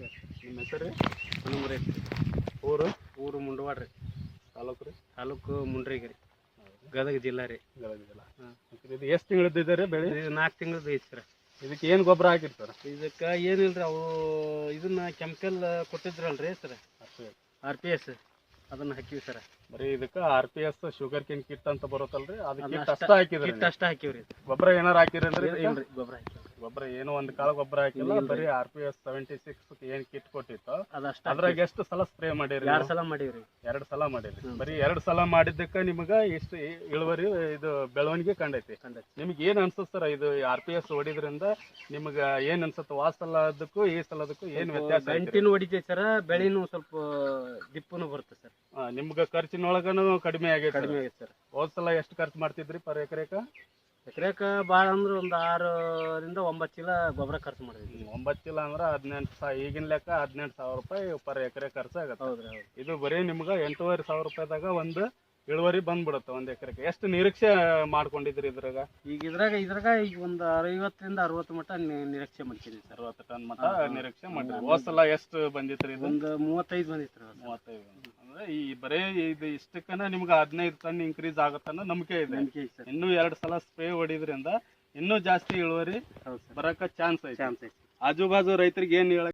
ನಿಮ್ಮ ಹೆಸರು ರೀ? ಹನುಮರೆ ಊರು ಊರು ಮುಂಡವಾಡ ರೀ, ತಾಲೂಕು ರೀ? ತಾಲೂಕು ಮುಂಡ್ರಿಗಿ ರೀ, ಗದಗ ಜಿಲ್ಲಾ ರೀ. ಗದಗಿಲ್ಲ. ಇದು ಎಷ್ಟು ತಿಂಗಳದ್ದಿದೆ ಬೆಳೆ? ಇದು 4 ತಿಂಗಳದ್ದು ಐತಿ ಸರ್. ಇದಕ್ಕೆ ಏನು ಗೊಬ್ಬರ ಹಾಕಿರ್ತಾರೆ? ಇದಕ್ಕೆ ಏನಿಲ್ರಿ, ಅವು ಇದನ್ನ ಕೆಮಿಕಲ್ ಕೊಟ್ಟಿದ್ರಲ್ರಿ ಸರ್, RPS, ಅದನ್ನ ಹಾಕಿವಿ ಸರ್. ಬರೀ ಇದಕ್ಕೆ RPS ಶುಗರ್ ಕೇನ್ ಕಿಟ್ ಅಂತ ಬರುತ್ತಲ್ರಿ, ಅದಕ್ಕೆ ಅದನ್ನ ಕಿಟ್ ಅಷ್ಟ ಹಾಕಿದ್ರಿ? ಕಿಟ್ ಅಷ್ಟ ಹಾಕಿವ್ರಿ. ಗೊಬ್ಬರ ಏನಾರು ಹಾಕಿರೇನ್ರಿ? ಇಲ್ರಿ, ಗೊಬ್ಬರ ಹಾಕಿವಿ. ಗೊಬ್ಬರ ಏನು ಒಂದು ಕಾಳು ಗೊಬ್ಬರ ಹಾಕಿಲ್ಲ, ಬರೀ RPS 76 ಏನ್ ಕಿಟ್ ಕೊಟ್ಟಿತ್ತು ಅದಷ್ಟ. ಅದ್ರಾಗ ಎಷ್ಟು ಸಲ ಸ್ಪ್ರೇ ಮಾಡಿರಿ? 2 ಸಲ ಮಾಡೀವ್ರಿ. 2 ಸಲ ಮಾಡಿರಿ. ಬರೀ 2 ಸಲ ಮಾಡಿದ್ದಕ್ಕೆ ನಿಮ್ಗ ಇಷ್ಟು ಇಳುವರಿ ಇದು ಬೆಳವಣಿಗೆ ಕಂಡೈತಿ. ನಿಮ್ಗೆ ಏನ್ ಅನ್ಸುತ್ತೆ ಸರ್ ಇದು RPS ಹೊಡಿದ್ರಿಂದ? ನಿಮ್ಗ ಏನ್ ಅನ್ಸುತ್ತೆ? ವಾಸ ಸಲದಕ್ಕೂ ಈ ಸಲದಕ್ಕೂ ಏನ್ ವ್ಯತ್ಯಾಸ? ಗಂಟಿನೂ ಹೊಡಿತೈತಿ ಸರ್, ಬೆಳೆನೂ ಸ್ವಲ್ಪ ದಿಪ್ಪುನು ಬರುತ್ತೆ ಸರ್. ನಿಮ್ಗ ಖರ್ಚಿನೊಳಗನು ಕಡಿಮೆ ಆಗೈತೆ ಸರ್. ಹೋದ್ ಸಲ ಎಷ್ಟು ಖರ್ಚು ಮಾಡ್ತಿದ್ರಿ ಪರ್ ಎಕರೆಕ? ಎಕರೆಕ ಭಾಳ ಅಂದ್ರೆ ಒಂದು 6 ರಿಂದ 9 ಚೀಲ ಗೊಬ್ಬರ ಖರ್ಚು ಮಾಡಿದ್ವಿ. 9 ಚೀಲ ಅಂದ್ರೆ 18,000, ಈಗಿನ ಲೆಕ್ಕ 18,000 ರೂಪಾಯಿ ಪರ್ ಎಕರೆ ಖರ್ಚಾಗತ್ತೆ. ಹೌದ್ರಿ, ಹೌದು. ಇದು ಬರೀ ನಿಮ್ಗೆ 8,500 ರೂಪಾಯಿದಾಗ ಒಂದು ಇಳುವರಿ ಬಂದ್ಬಿಡುತ್ತೆ ಒಂದು ಎಕರೆಗೆ. ಎಷ್ಟು ನಿರೀಕ್ಷೆ ಮಾಡ್ಕೊಂಡಿದ್ರಿ ಇದ್ರಾಗ? ಇದ್ರಾಗ ಈಗ ಒಂದು 50 ರಿಂದ 60 ಮಟ್ಟ ನಿರೀಕ್ಷೆ ಮಾಡ್ತೀನಿ ಸರ್. 60 ಟನ್ ಮಟ್ಟ ನಿರೀಕ್ಷೆ ಮಾಡಿದ್ರಿ. ಹೋದ್ ಸಲ ಎಷ್ಟು ಬಂದಿತ್ರಿ ಇದು? ಒಂದು 35 ಬಂದಿತ್ತು. 35. ಅಂದ್ರೆ ಈ ಬರೇ ಇದು ಇಷ್ಟಕ್ಕನ ನಿಮ್ಗೆ 15 ಟನ್ ಇನ್ಕ್ರೀಸ್ ಆಗತ್ತನ್ನ ನಂಬಿಕೆ ಇದೆ. ಇನ್ನೂ 2 ಸಲ ಸ್ಪ್ರೇ ಹೊಡಿದ್ರಿಂದ ಇನ್ನೂ ಜಾಸ್ತಿ ಇಳುವರಿ ಬರಕ ಚಾನ್ಸ್ ಐತಿ. ಆಜು ಬಾಜು ರೈತರಿಗೆ ಏನ್ ಹೇಳಕ್